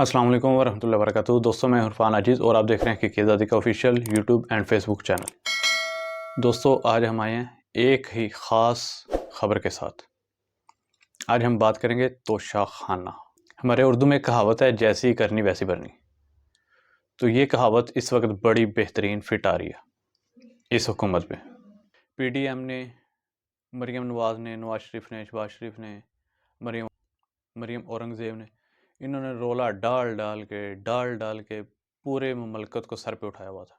السلام علیکم ورحمۃ اللہ وبرکاتہ۔ دوستوں میں عرفان عزیز اور آپ دیکھ رہے ہیں کہ آزادی کا official YouTube and Facebook channel. دوستوں آج ہم آئے ہیں ایک ہی خاص خبر کے ساتھ۔ آج ہم بات کریں گے توشہ خانہ۔ ہمارے اردو میں کہاوت ہے جیسی کرنی ویسی بھرنی۔ تو یہ کہاوت اس وقت بڑی بہترین فٹ آ رہی ہے اس حکومت پہ۔ پی ڈی ایم نے، مریم نواز نے، نواز شریف نے، شہباز شریف نے، مریم اورنگزیب نے، انہوں نے رولا ڈال کے پورے مملکت کو سر پہ اٹھایا ہوا تھا۔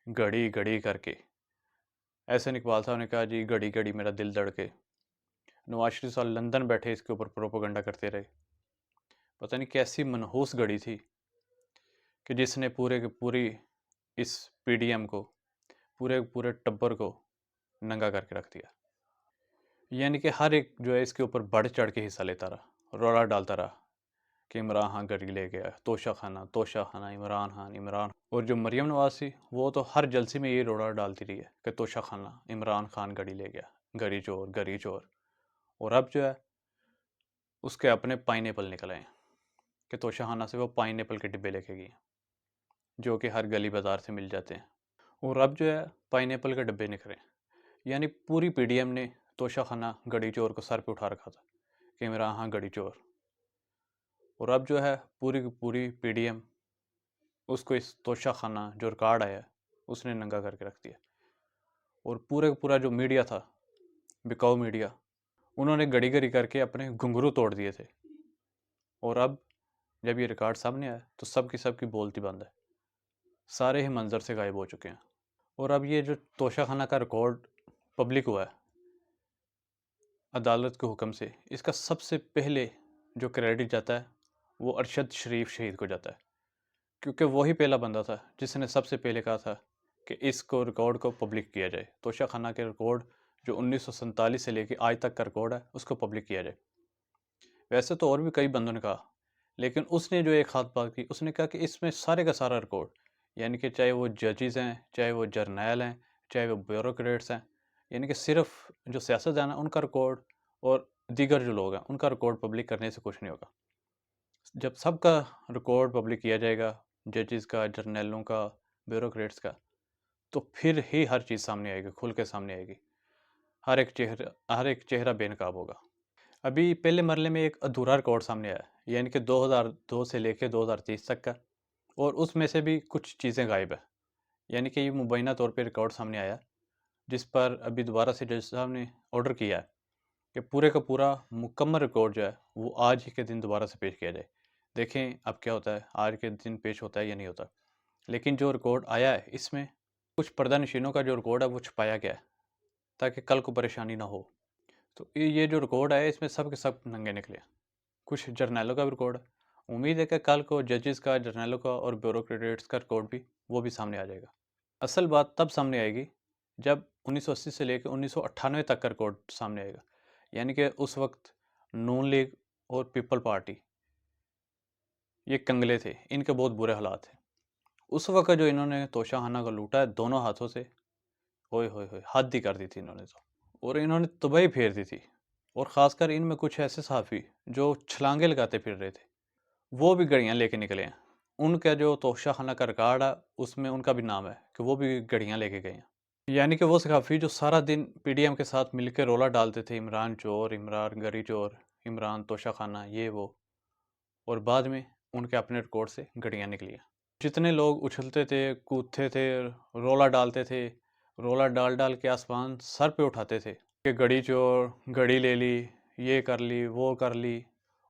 گھڑی گھڑی کر کے ایسے اقبال صاحب نے کہا جی گھڑی گھڑی میرا دل دھڑکے۔ نواز شریف صاحب لندن بیٹھے اس کے اوپر پروپیگنڈا کرتے رہے۔ پتہ نہیں کیسی منحوس گھڑی تھی کہ جس نے پورے کے پوری اس پی ڈی ایم کو، پورے ٹبر کو ننگا کر کے رکھ دیا۔ یعنی کہ ہر ایک جو ہے اس کے اوپر بڑھ چڑھ کے حصہ لیتا رہا، رولا ڈالتا رہا کہ عمران خان گھڑی لے گیا، توشہ خانہ، عمران خان۔ اور جو مریم نواز تھی وہ تو ہر جلسے میں یہ رولا ڈالتی رہی ہے کہ توشہ خانہ، عمران خان گھڑی لے گیا، گھڑی چور۔ اور اب جو ہے اس کے اپنے پائن ایپل نکل آئے ہیں کہ توشہ خانہ سے وہ پائن ایپل کے ڈبے لے کے گئی ہیں جو کہ ہر گلی بازار سے مل جاتے ہیں۔ اور اب جو ہے پائن ایپل کے ڈبے نکلے ہیں، یعنی پوری پی ڈی ایم نے توشہ خانہ گھڑی چور کو سر پہ اٹھا رکھا تھا کہ عمران خان گھڑی چور۔ اور اب جو ہے پوری کی پوری پی ڈی ایم اس کو اس توشہ خانہ جو ریکارڈ آیا ہے اس نے ننگا کر کے رکھ دیا۔ اور پورا جو میڈیا تھا، بکاؤ میڈیا، انہوں نے گھڑی گھڑی کر کے اپنے گھنگرو توڑ دیے تھے۔ اور اب جب یہ ریکارڈ سامنے آیا تو سب کی بولتی بند ہے، سارے ہی منظر سے غائب ہو چکے ہیں۔ اور اب یہ جو توشہ خانہ کا ریکارڈ پبلک ہوا ہے عدالت کے حکم سے، اس کا سب سے پہلے جو کریڈٹ جاتا ہے وہ ارشد شریف شہید کو جاتا ہے، کیونکہ وہی پہلا بندہ تھا جس نے سب سے پہلے کہا تھا کہ اس کو ریکارڈ کو پبلک کیا جائے۔ توشہ خانہ کے ریکارڈ جو 1947 سے لے کے آج تک کا ریکارڈ ہے اس کو پبلک کیا جائے۔ ویسے تو اور بھی کئی بندوں نے کہا، لیکن اس نے جو ایک خاص بات کی، اس نے کہا کہ اس میں سارے کا سارا ریکارڈ، یعنی کہ چاہے وہ ججز ہیں، چاہے وہ جرنیل ہیں، چاہے وہ بیوروکریٹس ہیں، یعنی کہ صرف جو سیاستدان ہیں ان کا ریکارڈ اور دیگر جو لوگ ہیں ان کا ریکارڈ پبلک کرنے سے کچھ نہیں ہوگا۔ جب سب کا ریکارڈ پبلک کیا جائے گا، ججز کا، جرنیلوں کا، بیوروکریٹس کا، تو پھر ہی ہر چیز سامنے آئے گی، کھل کے سامنے آئے گی، ہر ایک چہرہ بے نقاب ہوگا۔ ابھی پہلے مرحلے میں ایک ادھورا ریکارڈ سامنے آیا، یعنی کہ 2002 سے لے کے 2030 تک کا، اور اس میں سے بھی کچھ چیزیں غائب ہیں۔ یعنی کہ یہ مبینہ طور پہ ریکارڈ سامنے آیا جس پر ابھی دوبارہ سے جج صاحب نے آرڈر کیا ہے کہ پورے کا پورا مکمل ریکارڈ جو ہے وہ آج ہی کے دن دوبارہ سے پیش کیا جائے۔ دیکھیں اب کیا ہوتا ہے، آج کے دن پیش ہوتا ہے یا نہیں ہوتا۔ لیکن جو ریکارڈ آیا ہے اس میں کچھ پردہ نشینوں کا جو ریکارڈ ہے وہ چھپایا گیا ہے تاکہ کل کو پریشانی نہ ہو۔ تو یہ جو ریکارڈ ہے اس میں سب کے سب ننگے نکلے ہیں۔ کچھ جرنیلوں کا بھی ریکارڈ ہے، امید ہے کہ کل کو ججز کا، جرنیلوں کا اور بیوروکریٹس کا ریکارڈ بھی وہ بھی سامنے آ جائے گا۔ اصل بات تب سامنے آئے گی جب 1980 سے لے کے 1998 تک کا ریکارڈ سامنے آئے گا، یعنی کہ اس وقت نون لیگ اور پیپل پارٹی یہ کنگلے تھے، ان کے بہت برے حالات تھے۔ اس وقت جو انہوں نے توشہ خانہ کو لوٹا ہے دونوں ہاتھوں سے، ہوئے حد ہی کر دی تھی انہوں نے تو، اور انہوں نے تباہی پھیر دی تھی۔ اور خاص کر ان میں کچھ ایسے صحافی جو چھلانگے لگاتے پھر رہے تھے وہ بھی گھڑیاں لے کے نکلے ہیں۔ ان کا جو توشہ خانہ کا ریکارڈ ہے اس میں ان کا بھی نام ہے کہ وہ بھی گھڑیاں لے کے گئے ہیں۔ یعنی کہ وہ صحافی جو سارا دن پی ڈی ایم کے ساتھ مل کے رولا ڈالتے تھے، عمران چور، عمران گھڑی چور، عمران توشہ خانہ، یہ وہ، اور بعد میں ان کے اپنے ریکارڈ سے گھڑیاں نکلی ہیں۔ جتنے لوگ اچھلتے تھے، کودتے تھے، رولا ڈالتے تھے، رولا ڈال کے آسمان سر پہ اٹھاتے تھے کہ گھڑی چور، گھڑی لے لی، یہ کر لی، وہ کر لی،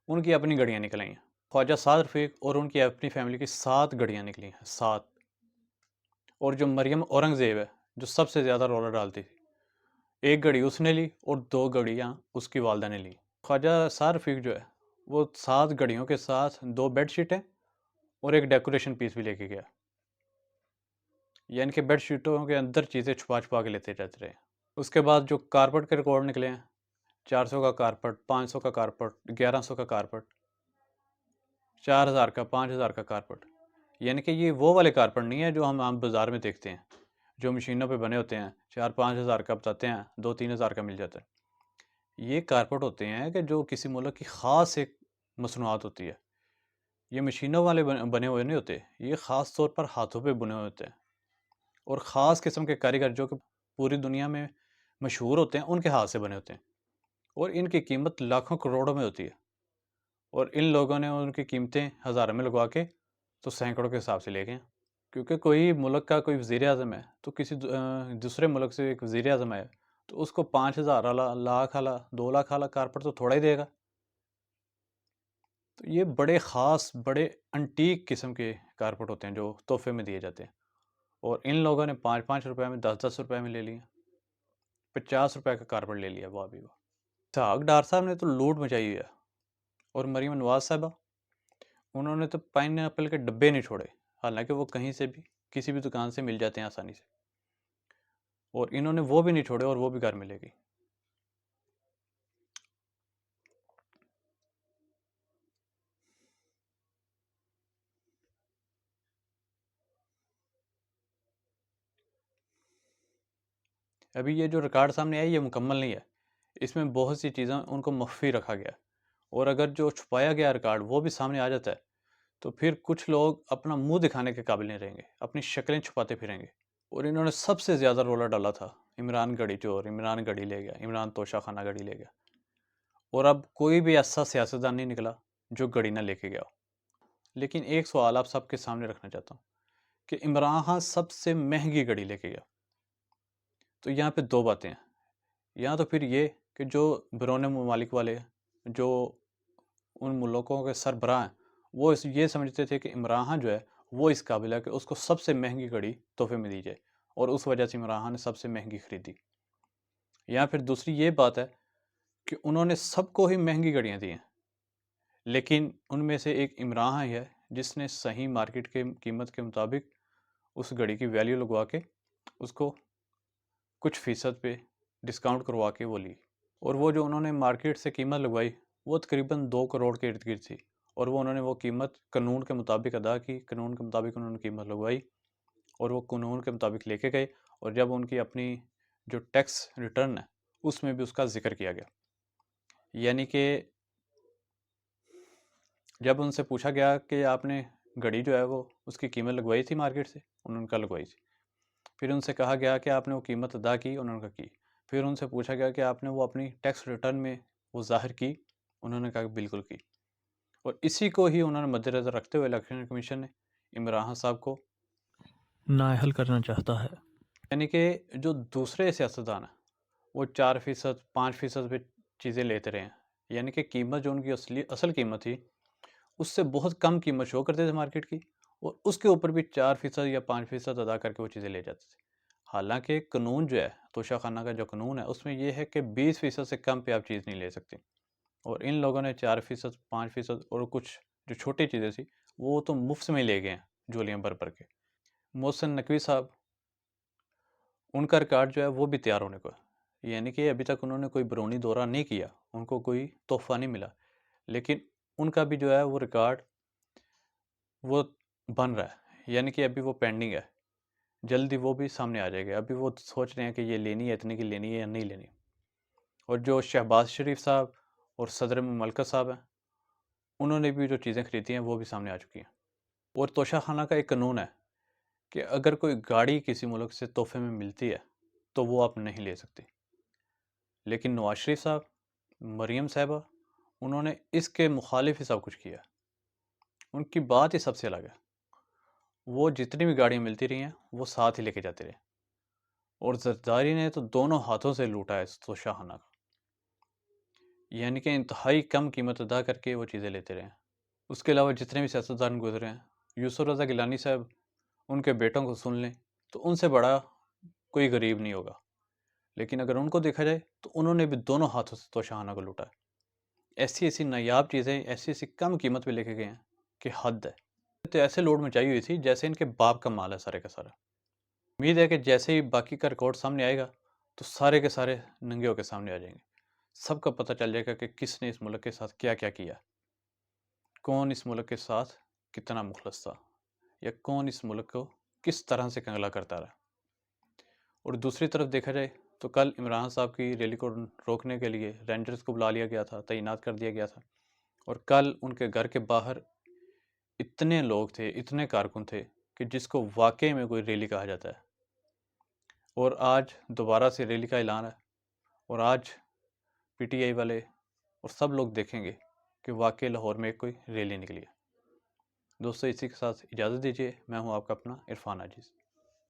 ان کی اپنی گھڑیاں نکل آئی ہیں۔ خواجہ سعد رفیق اور ان کی اپنی فیملی کی 7 گھڑیاں نکلی ہیں، 7۔ اور جو مریم اورنگزیب ہے جو سب سے زیادہ رولا ڈالتی تھی، 1 گھڑی اس نے لی اور 2 گھڑیاں اس کی والدہ نے لی۔ خواجہ سعد رفیق جو ہے وہ 7 گھڑیوں کے ساتھ 2 بیڈ شیٹیں اور ایک ڈیکوریشن پیس بھی لے کے گیا، یعنی کہ بیڈ شیٹوں کے اندر چیزیں چھپا کے لیتے جاتے رہے۔ اس کے بعد جو کارپٹ کے ریکارڈ نکلے ہیں، 400 کا کارپٹ، 500 کا کارپٹ، 1100 کا کارپٹ، 4000 کا، 5000 کا کارپٹ، یعنی کہ یہ وہ والے کارپٹ نہیں ہیں جو ہم عام بازار میں دیکھتے ہیں جو مشینوں پہ بنے ہوتے ہیں، 4-5 ہزار کا بتاتے ہیں، 2-3 ہزار کا مل جاتا ہے۔ یہ کارپٹ ہوتے ہیں کہ جو کسی ملک کی خاص ایک مصنوعات ہوتی ہے، یہ مشینوں والے بنے ہوئے نہیں ہوتے، یہ خاص طور پر ہاتھوں پہ بنے ہوئے ہوتے ہیں، اور خاص قسم کے کاریگر جو کہ پوری دنیا میں مشہور ہوتے ہیں ان کے ہاتھ سے بنے ہوتے ہیں، اور ان کی قیمت لاکھوں کروڑوں میں ہوتی ہے، اور ان لوگوں نے ان کی قیمتیں ہزاروں میں لگوا کے تو سینکڑوں کے حساب سے لے گئے ہیں۔ کیونکہ کوئی ملک کا کوئی وزیر اعظم ہے تو کسی دوسرے ملک سے ایک وزیر اعظم ہے تو اس کو 5,000 والا، لاکھ والا، 2 لاکھ والا کارپٹ تو تھوڑا ہی دے گا۔ تو یہ بڑے خاص، بڑے انٹیک قسم کے کارپٹ ہوتے ہیں جو تحفے میں دیے جاتے ہیں، اور ان لوگوں نے 5-5 روپے میں، 10-10 روپے میں لے لیا، 50 روپے کا کارپٹ لے لیا۔ وہ ابھی وہ سہاگ ڈار صاحب نے تو لوٹ مچائی ہوئی ہے، اور مریم نواز صاحبہ انہوں نے تو پائن ایپل کے ڈبے نہیں چھوڑے، حالانکہ وہ کہیں سے بھی کسی بھی دکان سے مل جاتے ہیں آسانی سے، اور انہوں نے وہ بھی نہیں چھوڑے، اور وہ بھی گھر میں لے گئی۔ ابھی یہ جو ریکارڈ سامنے آئی یہ مکمل نہیں ہے، اس میں بہت سی چیزیں ان کو مخفی رکھا گیا، اور اگر جو چھپایا گیا ریکارڈ وہ بھی سامنے آ جاتا ہے تو پھر کچھ لوگ اپنا منہ دکھانے کے قابل نہیں رہیں گے، اپنی شکلیں چھپاتے پھریں گے۔ اور انہوں نے سب سے زیادہ رولا ڈالا تھا عمران گڑھی چور، عمران گڑھی لے گیا، عمران توشہ خانہ گڑھی لے گیا، اور اب کوئی بھی ایسا سیاستدان نہیں نکلا جو گڑھی نہ لے کے گیا ہو۔ لیکن ایک سوال آپ سب کے سامنے رکھنا چاہتا ہوں کہ عمران خان سب سے مہنگی گڑھی لے کے گیا، تو یہاں پہ دو باتیں ہیں، یا تو پھر یہ کہ جو بیرون ممالک والے جو ان ملکوں کے سربراہ ہیں وہ یہ سمجھتے تھے کہ عمران خان جو ہے وہ اس قابل ہے کہ اس کو سب سے مہنگی گھڑی تحفے میں دی جائے، اور اس وجہ سے عمران خان نے سب سے مہنگی خریدی۔ یا پھر دوسری یہ بات ہے کہ انہوں نے سب کو ہی مہنگی گھڑیاں دی ہیں، لیکن ان میں سے ایک عمران خان ہی ہے جس نے صحیح مارکیٹ کے قیمت کے مطابق اس گھڑی کی ویلیو لگوا کے اس کو کچھ فیصد پہ ڈسکاؤنٹ کروا کے وہ لی، اور وہ جو انہوں نے مارکیٹ سے قیمت لگوائی وہ تقریباً 2 کروڑ کے ارد گرد تھی، اور وہ انہوں نے وہ قیمت قانون کے مطابق ادا کی، قانون کے مطابق انہوں نے قیمت لگوائی، اور وہ قانون کے مطابق لے کے گئے، اور جب ان کی اپنی جو ٹیکس ریٹرن ہے اس میں بھی اس کا ذکر کیا گیا، یعنی کہ جب ان سے پوچھا گیا کہ آپ نے گھڑی جو ہے وہ اس کی قیمت لگوائی تھی مارکیٹ سے، انہوں نے کہا لگوائی تھی، پھر ان سے کہا گیا کہ آپ نے وہ قیمت ادا کی، انہوں نے کہا کی، پھر ان سے پوچھا گیا کہ آپ نے وہ اپنی ٹیکس ریٹرن میں وہ ظاہر کی، انہوں نے کہا کہ بالکل کی، اور اسی کو ہی انہوں نے مد نظر رکھتے ہوئے الیکشن کمیشن نے عمران خان صاحب کو نااہل کرنا چاہتا ہے۔ یعنی کہ جو دوسرے سیاستدان ہیں وہ 4%، 5% پہ چیزیں لیتے رہے ہیں، یعنی کہ قیمت جو ان کی اصل قیمت تھی اس سے بہت کم قیمت شو کرتے تھے مارکیٹ کی، اور اس کے اوپر بھی 4% یا 5% ادا کر کے وہ چیزیں لے جاتے تھے۔ حالانکہ قانون جو ہے توشہ خانہ کا جو قانون ہے اس میں یہ ہے کہ 20% سے کم پہ آپ چیز نہیں لے سکتے، اور ان لوگوں نے 4%، 5% اور کچھ جو چھوٹی چیزیں تھی وہ تو مفت میں لے گئے ہیں جولیاں بھر بھر کے۔ محسن نقوی صاحب ان کا ریکارڈ جو ہے وہ بھی تیار ہونے کو ہے، یعنی کہ ابھی تک انہوں نے کوئی بیرونی دورہ نہیں کیا، ان کو کوئی تحفہ نہیں ملا، لیکن ان کا بھی جو ہے وہ ریکارڈ وہ بن رہا ہے، یعنی کہ ابھی وہ پینڈنگ ہے، جلدی وہ بھی سامنے آ جائے گا۔ ابھی وہ سوچ رہے ہیں کہ یہ لینی ہے، اتنے کی لینی ہے یا نہیں لینی۔ اور جو شہباز شریف صاحب اور صدر مملکت صاحب ہیں انہوں نے بھی جو چیزیں خریدی ہیں وہ بھی سامنے آ چکی ہیں۔ اور توشہ خانہ کا ایک قانون ہے کہ اگر کوئی گاڑی کسی ملک سے تحفے میں ملتی ہے تو وہ آپ نہیں لے سکتے، لیکن نواز شریف صاحب، مریم صاحبہ انہوں نے اس کے مخالف ہی سب کچھ کیا، ان کی بات ہی سب سے الگ ہے، وہ جتنی بھی گاڑیاں ملتی رہی ہیں وہ ساتھ ہی لے کے جاتے رہے، اور زرداری نے تو دونوں ہاتھوں سے لوٹا ہے اس توشہ خانہ کا، یعنی کہ انتہائی کم قیمت ادا کر کے وہ چیزیں لیتے رہے ہیں۔ اس کے علاوہ جتنے بھی سیاستدان گزرے ہیں، یوسف رضا گیلانی صاحب ان کے بیٹوں کو سن لیں تو ان سے بڑا کوئی غریب نہیں ہوگا، لیکن اگر ان کو دیکھا جائے تو انہوں نے بھی دونوں ہاتھوں سے توشہ خانہ کو لوٹا ہے، ایسی ایسی نایاب چیزیں ایسی ایسی کم قیمت پہ لے کے گئے ہیں کہ حد ہے، تو ایسے لوڈ مچائی ہوئی تھی جیسے ان کے باپ کا مال ہے سارے کا سارا۔ امید ہے کہ جیسے ہی باقی کا ریکارڈ سامنے آئے گا تو سارے کے سارے ننگے ہو کے سامنے آ جائیں گے، سب کا پتہ چل جائے گا کہ کس نے اس ملک کے ساتھ کیا کیا کیا، کون اس ملک کے ساتھ کتنا مخلص تھا، یا کون اس ملک کو کس طرح سے کنگلا کرتا رہا۔ اور دوسری طرف دیکھا جائے تو کل عمران صاحب کی ریلی کو روکنے کے لیے رینجرز کو بلا لیا گیا تھا، تعینات کر دیا گیا تھا، اور کل ان کے گھر کے باہر اتنے لوگ تھے، اتنے کارکن تھے کہ جس کو واقعی میں کوئی ریلی کہا جاتا ہے، اور آج دوبارہ سے ریلی کا اعلان ہے، اور آج پی ٹی آئی والے اور سب لوگ دیکھیں گے کہ واقعی لاہور میں کوئی ریلی نکلی ہے۔ دوستو اسی کے ساتھ اجازت دیجیے، میں ہوں آپ کا اپنا عرفان عاجز۔